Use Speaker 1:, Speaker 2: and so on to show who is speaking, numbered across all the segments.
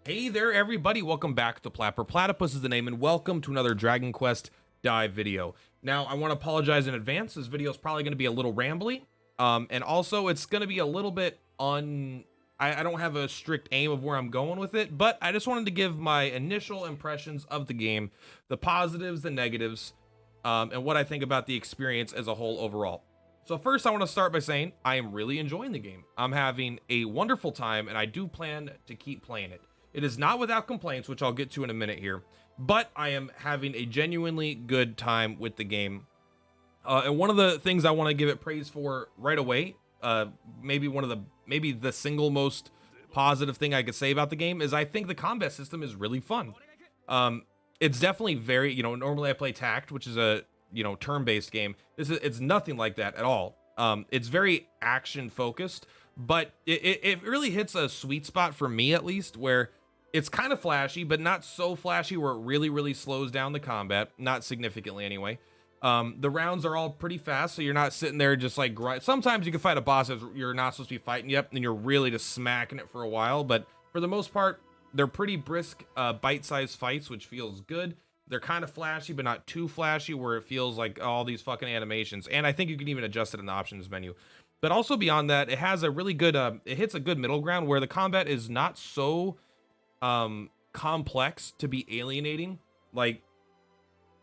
Speaker 1: Hey there, everybody. Welcome back to Plat. Purplatypus is the name, and welcome to another Dragon Quest dive video. Now, I want to apologize in advance. This video is probably going to be a little rambly, and also it's going to be a little bit I don't have a strict aim of where I'm going with it, but I just wanted to give my initial impressions of the game, the positives, the negatives, and what I think about the experience as a whole overall. So first, I want to start by saying I am really enjoying the game. I'm having a wonderful time, and I do plan to keep playing it. It is not without complaints, which I'll get to in a minute here, but I am having a genuinely good time with the game. And one of the things I want to give it praise for right away, maybe the single most positive thing I could say about the game is I think the combat system is really fun. It's definitely very, normally I play Tact, which is a, turn-based game. It's nothing like that at all. It's very action focused, but it really hits a sweet spot for me, at least, where it's kind of flashy, but not so flashy where it really slows down the combat, not significantly anyway. The rounds are all pretty fast, so you're not sitting there just like grind. Sometimes you can fight a boss that you're not supposed to be fighting yet, and you're really just smacking it for a while, but for the most part, they're pretty brisk, bite-sized fights, which feels good. They're kind of flashy, but not too flashy, where it feels like all these fucking animations, and I think you can even adjust it in the options menu. But also beyond that, it has a really good, it hits a good middle ground where the combat is not so complex to be alienating, like,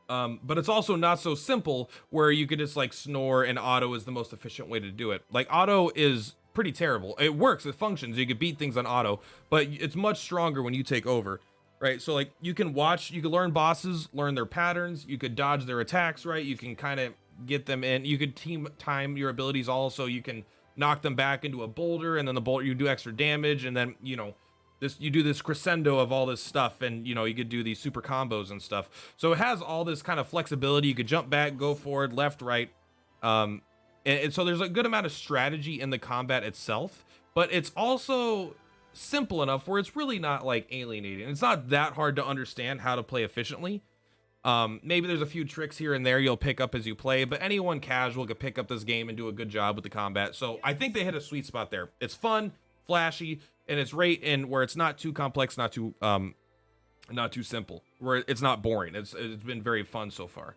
Speaker 1: but it's also not so simple where you could just like snore and auto is the most efficient way to do it. Like auto is pretty terrible. It works, it functions, you can beat things on auto, but it's much stronger when you take over, right? So like you can learn bosses, learn their patterns, you could dodge their attacks, right? You can kind of get them in, you could time your abilities also, you can knock them back into a boulder, and then the boulder you do extra damage, and then you do this crescendo of all this stuff, and you could do these super combos and stuff. So it has all this kind of flexibility. You could jump back, go forward, left, right, and so there's a good amount of strategy in the combat itself, but it's also simple enough where it's really not like alienating. It's not that hard to understand how to play efficiently. Maybe there's a few tricks here and there you'll pick up as you play, but anyone casual could pick up this game and do a good job with the combat. So I think they hit a sweet spot there. It's fun, flashy, and it's right in where it's not too complex, not too simple, where it's not boring. It's been very fun so far.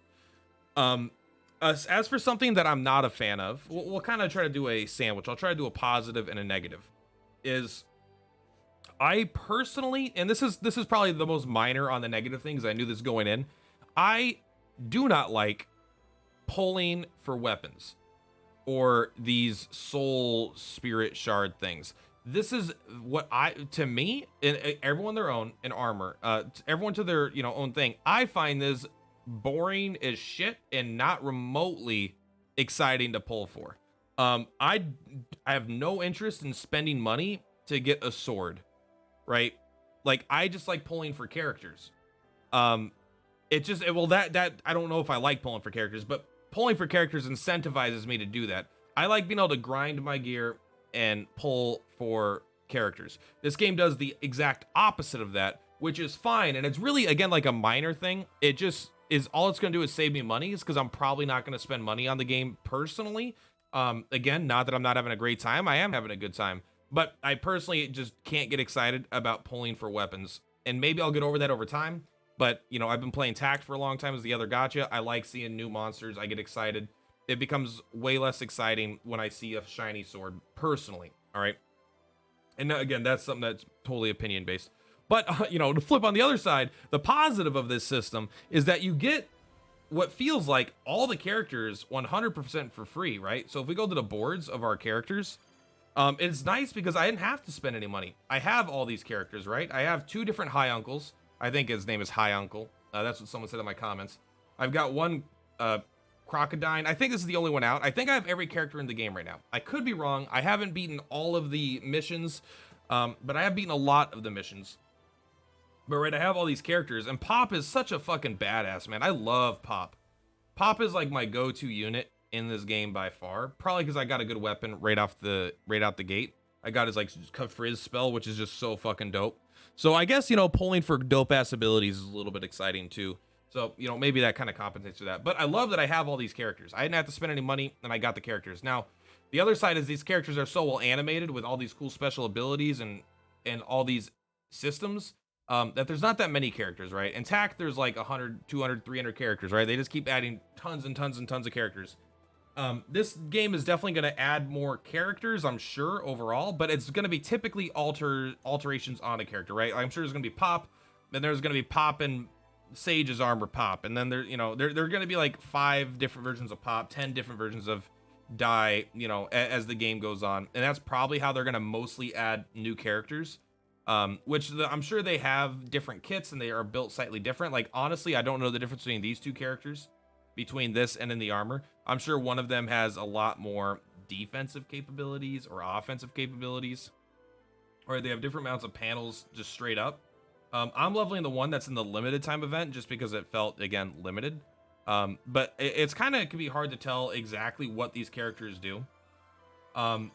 Speaker 1: As for something that I'm not a fan of, we'll kind of try to do a sandwich. I'll try to do a positive and a negative. Is I personally, and this is probably the most minor on the negative things. I knew this going in. I do not like pulling for weapons or these soul spirit shard things. This is what to me, and everyone their own in armor, everyone to their own thing. I find this boring as shit and not remotely exciting to pull for. I have no interest in spending money to get a sword, right? Like I just like pulling for characters. That I don't know if I like pulling for characters, but pulling for characters incentivizes me to do that. I like being able to grind my gear and pull for characters. This game does the exact opposite of that, which is fine, and it's really, again, like a minor thing. It just is, all it's going to do is save me money, is because I'm probably not going to spend money on the game personally. Again, not that I'm not having a great time. I am having a good time, but I personally just can't get excited about pulling for weapons, and maybe I'll get over that over time. But I've been playing Tact for a long time as the other gacha. I like seeing new monsters. I get excited. It becomes way less exciting when I see a shiny sword, personally. All right. And again, that's something that's totally opinion based. But, to flip on the other side, the positive of this system is that you get what feels like all the characters 100% for free, right? So if we go to the boards of our characters, it's nice because I didn't have to spend any money. I have all these characters, right? I have two different high uncles. I think his name is High Uncle. That's what someone said in my comments. I've got one Crocodile. I think this is the only one out. I think I have every character in the game right now. I could be wrong. I haven't beaten all of the missions, but I have beaten a lot of the missions. But right, I have all these characters, and Pop is such a fucking badass, man. I love Pop. Pop is like my go-to unit in this game by far. Probably because I got a good weapon right out the gate. I got his like Frizz spell, which is just so fucking dope. So I guess pulling for dope ass abilities is a little bit exciting too. So, maybe that kind of compensates for that. But I love that I have all these characters. I didn't have to spend any money, and I got the characters. Now, the other side is these characters are so well animated with all these cool special abilities and all these systems, that there's not that many characters, right? In Tact, there's like 100, 200, 300 characters, right? They just keep adding tons and tons and tons of characters. This game is definitely going to add more characters, I'm sure, overall, but it's going to be typically alterations on a character, right? I'm sure there's going to be Pop, then there's going to be Pop and Sage's armor Pop, and then there are going to be like 5 different versions of Pop, 10 different versions of Die, as the game goes on, and that's probably how they're going to mostly add new characters. I'm sure they have different kits and they are built slightly different. Like, honestly, I don't know the difference between these two characters, between this and in the armor. I'm sure one of them has a lot more defensive capabilities or offensive capabilities, or they have different amounts of panels just straight up. I'm leveling the one that's in the limited time event just because it felt, again, limited. But it's kind of, it can be hard to tell exactly what these characters do.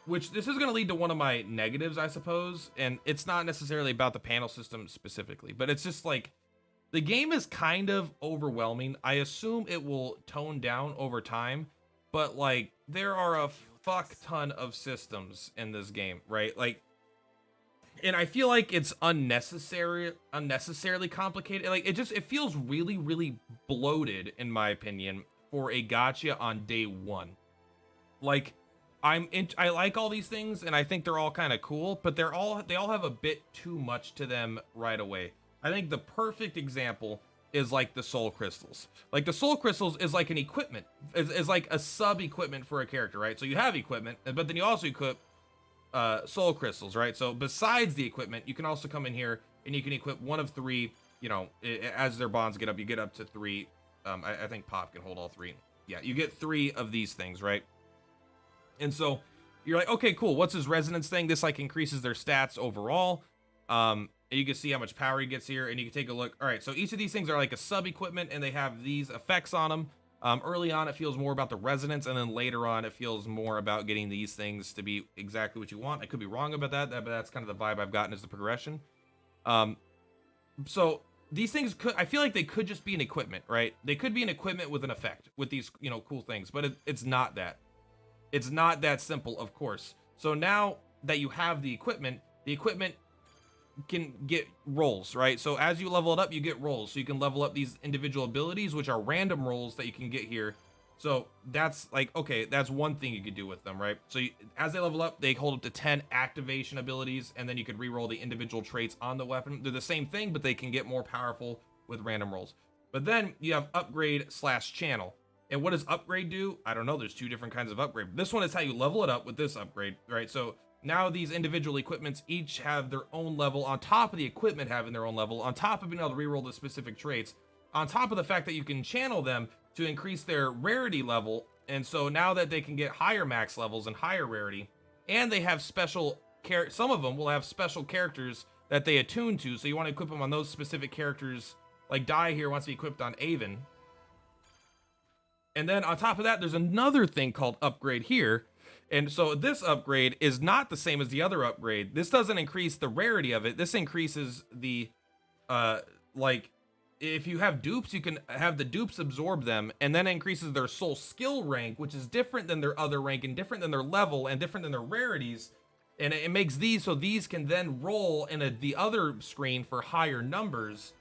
Speaker 1: Which this is going to lead to one of my negatives, I suppose. And it's not necessarily about the panel system specifically, but it's just like, the game is kind of overwhelming. I assume it will tone down over time, but like, there are a fuck ton of systems in this game, right? Like, and I feel like it's unnecessarily complicated. Like, it feels really, really bloated, in my opinion, for a gacha on day one. Like, I like all these things, and I think they're all kind of cool, but they all have a bit too much to them right away. I think the perfect example is like the soul crystals. Like, the soul crystals is like an equipment, is like a sub equipment for a character, right? So you have equipment, but then you also equip soul crystals, right? So besides the equipment, you can also come in here and you can equip one of 3. As their bonds get up, you get up to 3. I think Pop can hold all 3. Yeah, you get 3 of these things, right? And so you're like, okay, cool. What's his resonance thing? This like increases their stats overall. And you can see how much power he gets here, and you can take a look. All right, so each of these things are like a sub equipment, and they have these effects on them. Early on, it feels more about the resonance, and then later on, it feels more about getting these things to be exactly what you want. I could be wrong about that, but that's kind of the vibe I've gotten as the progression. So these things I feel like they could just be an equipment, right? They could be an equipment with an effect, with these, cool things, but it's not that. It's not that simple, of course. So now that you have the equipment can get rolls, right? So as you level it up, you get rolls. So you can level up these individual abilities, which are random rolls that you can get here. So that's like, okay, that's one thing you could do with them, right? So as they level up, they hold up to 10 activation abilities, and then you could re-roll the individual traits on the weapon. They're the same thing, but they can get more powerful with random rolls. But then you have upgrade/channel. And what does upgrade do? I don't know. There's 2 different kinds of upgrade. This one is how you level it up with this upgrade, right? So now these individual equipments each have their own level, on top of the equipment having their own level, on top of being able to reroll the specific traits, on top of the fact that you can channel them to increase their rarity level. And so now that they can get higher max levels and higher rarity, and they have special some of them will have special characters that they attune to. So you want to equip them on those specific characters. Like Die here wants to be equipped on Avon. And then on top of that, there's another thing called upgrade here. And so this upgrade is not the same as the other upgrade. This doesn't increase the rarity of it. This increases the, like, if you have dupes, you can have the dupes absorb them, and then it increases their soul skill rank, which is different than their other rank, and different than their level, and different than their rarities. And it makes these so these can then roll in the other screen for higher numbers.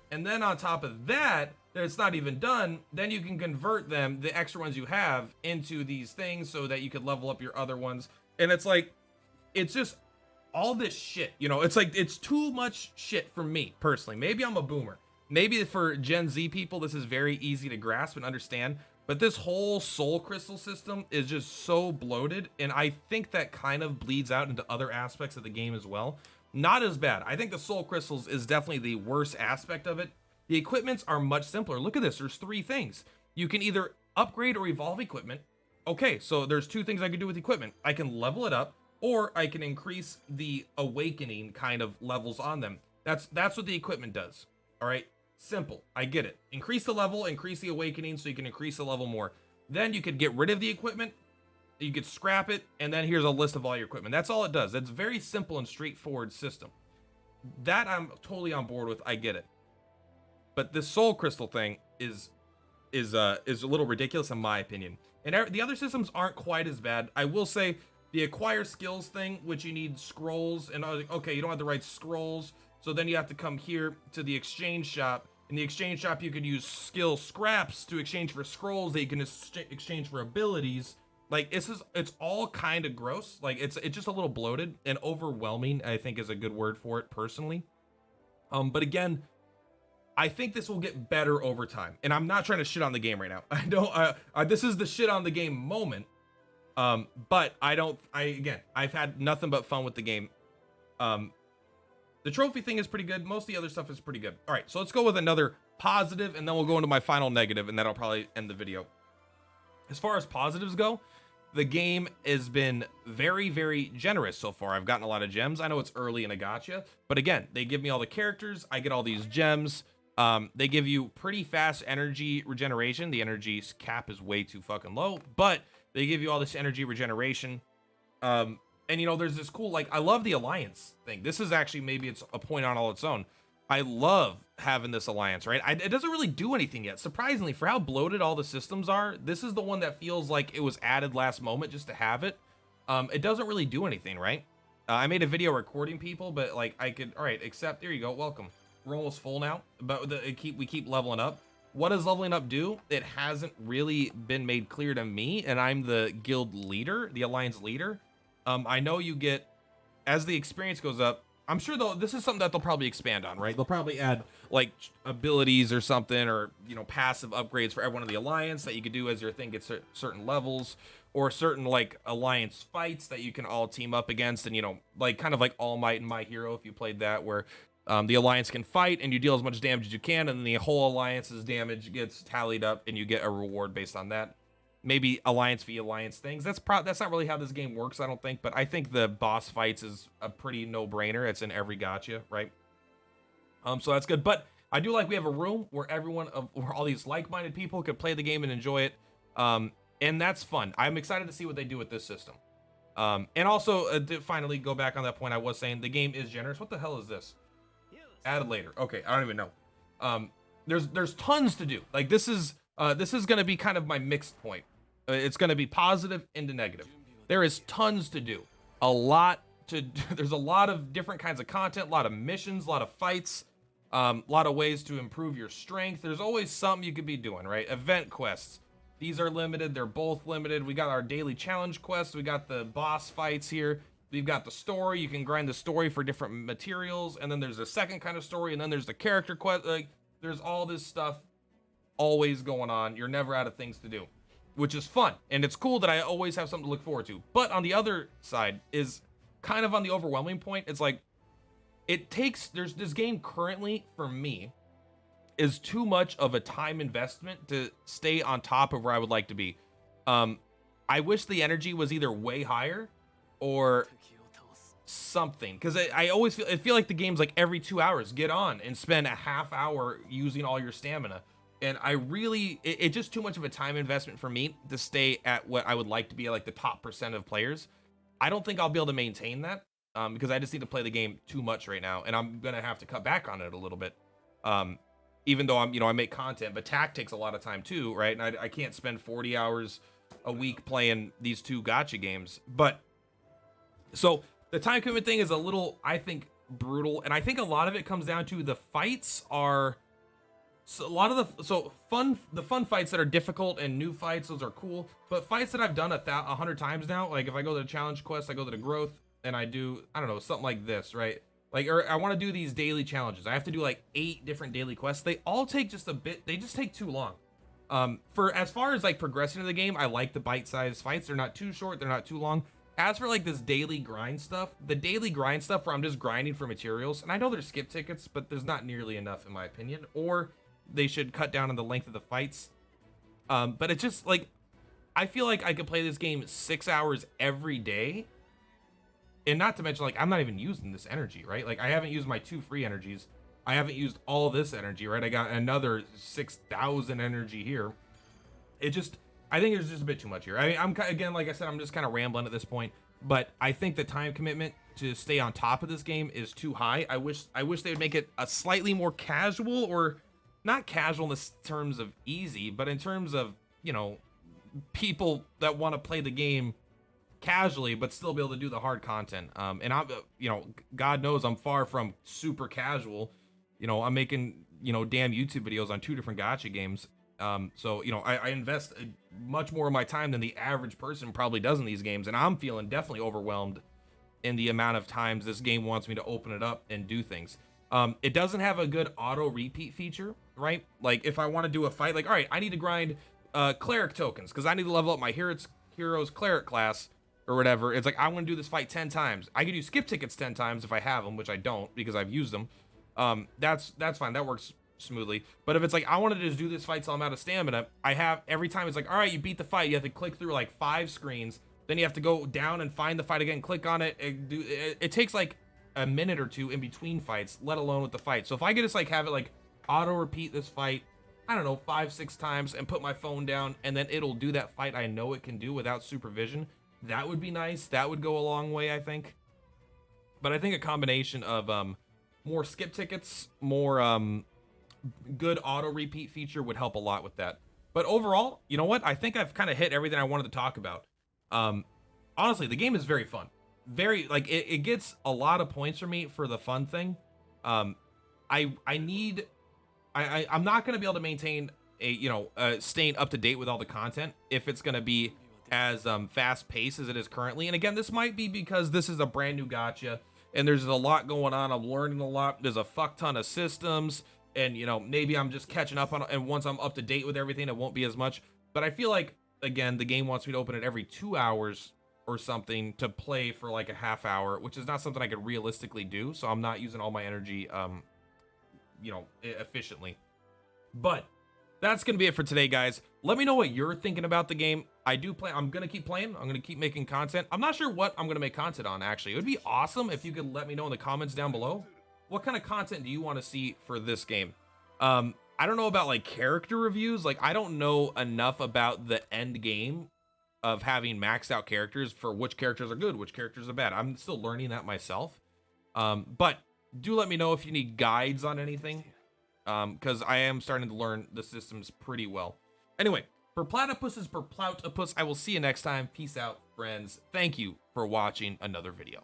Speaker 1: And then on top of that, it's not even done, then you can convert them, the extra ones you have, into these things so that you could level up your other ones. And it's like, it's just all this shit, it's like, it's too much shit for me personally. Maybe I'm a boomer. Maybe for Gen Z people, this is very easy to grasp and understand, but this whole soul crystal system is just so bloated. And I think that kind of bleeds out into other aspects of the game as well. Not as bad. I think the soul crystals is definitely the worst aspect of it. The equipments are much simpler. Look at this. There's 3 things. You can either upgrade or evolve equipment. Okay, so there's 2 things I can do with equipment. I can level it up, or I can increase the awakening kind of levels on them. That's what the equipment does. All right, simple. I get it. Increase the level, increase the awakening, so you can increase the level more. Then you could get rid of the equipment. You could scrap it, and then here's a list of all your equipment. That's all it does. It's a very simple and straightforward system. That I'm totally on board with. I get it. But this soul crystal thing is a little ridiculous in my opinion. And the other systems aren't quite as bad. I will say the acquire skills thing, which you need scrolls, and I was like, okay, you don't have the right scrolls. So then you have to come here to the exchange shop. In the exchange shop, you could use skill scraps to exchange for scrolls that you can exchange for abilities. Like it's all kind of gross. Like it's just a little bloated and overwhelming, I think is a good word for it personally. But again, I think this will get better over time. And I'm not trying to shit on the game right now. I don't this is the shit on the game moment. But I've had nothing but fun with the game. The trophy thing is pretty good. Most of the other stuff is pretty good. All right, so let's go with another positive, and then we'll go into my final negative, and that'll probably end the video. As far as positives go, the game has been very, very generous so far. I've gotten a lot of gems. I know it's early in a gacha, but again, they give me all the characters. I get all these gems. They give you pretty fast energy regeneration. The energy cap is way too fucking low, but they give you all this energy regeneration. And you know, there's this cool, like, I love the alliance thing. This is actually, maybe it's a point on all its own. I love having this alliance, right? It doesn't really do anything yet. Surprisingly, for how bloated all the systems are, this is the one that feels like it was added last moment just to have it. It doesn't really do anything, right? I made a video recording people, but like all right, except, there you go, welcome. We're almost full now, but we keep leveling up. What does leveling up do? It hasn't really been made clear to me, and I'm the guild leader, the alliance leader. I know you get, as the experience goes up, I'm sure this is something that they'll probably expand on, right? They'll probably add like abilities or something, or, you know, passive upgrades for everyone in the alliance that you could do as your thing gets certain levels, or certain like alliance fights that you can all team up against. And, you know, like kind of like All Might and My Hero, if you played that, where the alliance can fight and you deal as much damage as you can, and then the whole alliance's damage gets tallied up and you get a reward based on that. Maybe alliance v alliance things. That's not really how this game works, I don't think, but I think the boss fights is a pretty no-brainer. It's in every gacha, right? So that's good. But I do like we have a room where where all these like-minded people could play the game and enjoy it. And that's fun. I'm excited to see what they do with this system. And also, to finally go back on that point I was saying, the game is generous. What the hell is this? Added later. Okay, I don't even know. There's tons to do. Like this is gonna be kind of my mixed point. It's gonna be positive into negative. There is tons to do. There's a lot of different kinds of content, a lot of missions, a lot of fights, a lot of ways to improve your strength. There's always something you could be doing, right? Event quests. These are limited. They're both limited. We got our daily challenge quests. We got the boss fights here. We've got the story. You can grind the story for different materials. And then there's a second kind of story. And then there's the character quest. Like, there's all this stuff always going on. You're never out of things to do, which is fun. And it's cool that I always have something to look forward to. But on the other side is kind of on the overwhelming point. It's like, there's this game currently, for me, is too much of a time investment to stay on top of where I would like to be. I wish the energy was either way higher or something, because I always feel like the game's like every 2 hours, get on and spend a half hour using all your stamina. And it's just too much of a time investment for me to stay at what I would like to be at, like the top % of players. I don't think I'll be able to maintain that, because I just need to play the game too much right now, and I'm gonna have to cut back on it a little bit. Even though I make content, but Tact takes a lot of time too, right? And I can't spend 40 hours a week playing these two gacha games. But so the time commitment thing is a little, I think, brutal, and I think a lot of it comes down to the fights are. So a lot of the fun fights that are difficult and new fights, those are cool. But fights that I've done 100 times now, like if I go to the challenge quest, I go to the growth, and I do, I don't know, something like this, right? Like, or I want to do these daily challenges. I have to do like 8 different daily quests. They all take just a bit. They just take too long. For as far as like progressing in the game, I like the bite-sized fights. They're not too short. They're not too long. As for like this daily grind stuff, where I'm just grinding for materials, and I know there's skip tickets, but there's not nearly enough in my opinion. Or they should cut down on the length of the fights. But it's just like, I feel like I could play this game 6 hours every day. And not to mention, like, I'm not even using this energy, right? Like, I haven't used my 2 free energies. I haven't used all this energy, right? I got another 6,000 energy here. I think there's just a bit too much here. I mean, again, like I said, I'm just kind of rambling at this point. But I think the time commitment to stay on top of this game is too high. I wish they would make it a slightly more casual, or not casual in the terms of easy, but in terms of, you know, people that want to play the game casually, but still be able to do the hard content. And I'm, you know, God knows I'm far from super casual. You know, I'm making, you know, damn YouTube videos on 2 different gacha games. So, you know, I invest much more of my time than the average person probably does in these games, and I'm feeling definitely overwhelmed in the amount of times this game wants me to open it up and do things. It doesn't have a good auto repeat feature, right? Like if I want to do a fight, like, all right, I need to grind cleric tokens because I need to level up my hero's cleric class or whatever. It's like I want to do this fight 10 times. I could do skip tickets 10 times if I have them, which I don't because I've used them. That's fine. That works smoothly. But if it's like I want to just do this fight till I'm out of stamina, I have every time it's like, all right, you beat the fight, you have to click through like 5 screens, then you have to go down and find the fight again, click on it. It takes like a minute or 2 in between fights, let alone with the fight. So if I could just like have it like auto repeat this fight, I don't know, 5-6 times and put my phone down, and then it'll do that fight I know it can do without supervision, that would be nice. That would go a long way, I think. But I think a combination of more skip tickets, more good auto repeat feature would help a lot with that. But overall, you know what? I think I've kind of hit everything I wanted to talk about. Honestly, the game is very fun. Very, like, it gets a lot of points for me for the fun thing. I'm not going to be able to maintain staying up to date with all the content if it's going to be as fast paced as it is currently. And again, this might be because this is a brand new gacha and there's a lot going on. I'm learning a lot. There's a fuck ton of systems, and you know, maybe I'm just catching up on, and once I'm up to date with everything, it won't be as much. But I feel like, again, the game wants me to open it every 2 hours or something to play for like a half hour, which is not something I could realistically do. So I'm not using all my energy, efficiently. But that's going to be it for today, guys. Let me know what you're thinking about the game. I'm going to keep playing. I'm going to keep making content. I'm not sure what I'm going to make content on, actually. It would be awesome if you could let me know in the comments down below. What kind of content do you want to see for this game? I don't know about like character reviews. Like, I don't know enough about the end game of having maxed out characters for which characters are good, which characters are bad. I'm still learning that myself. But do let me know if you need guides on anything, because I am starting to learn the systems pretty well. Anyway, for Platypus is Purplatypus. I will see you next time. Peace out, friends. Thank you for watching another video.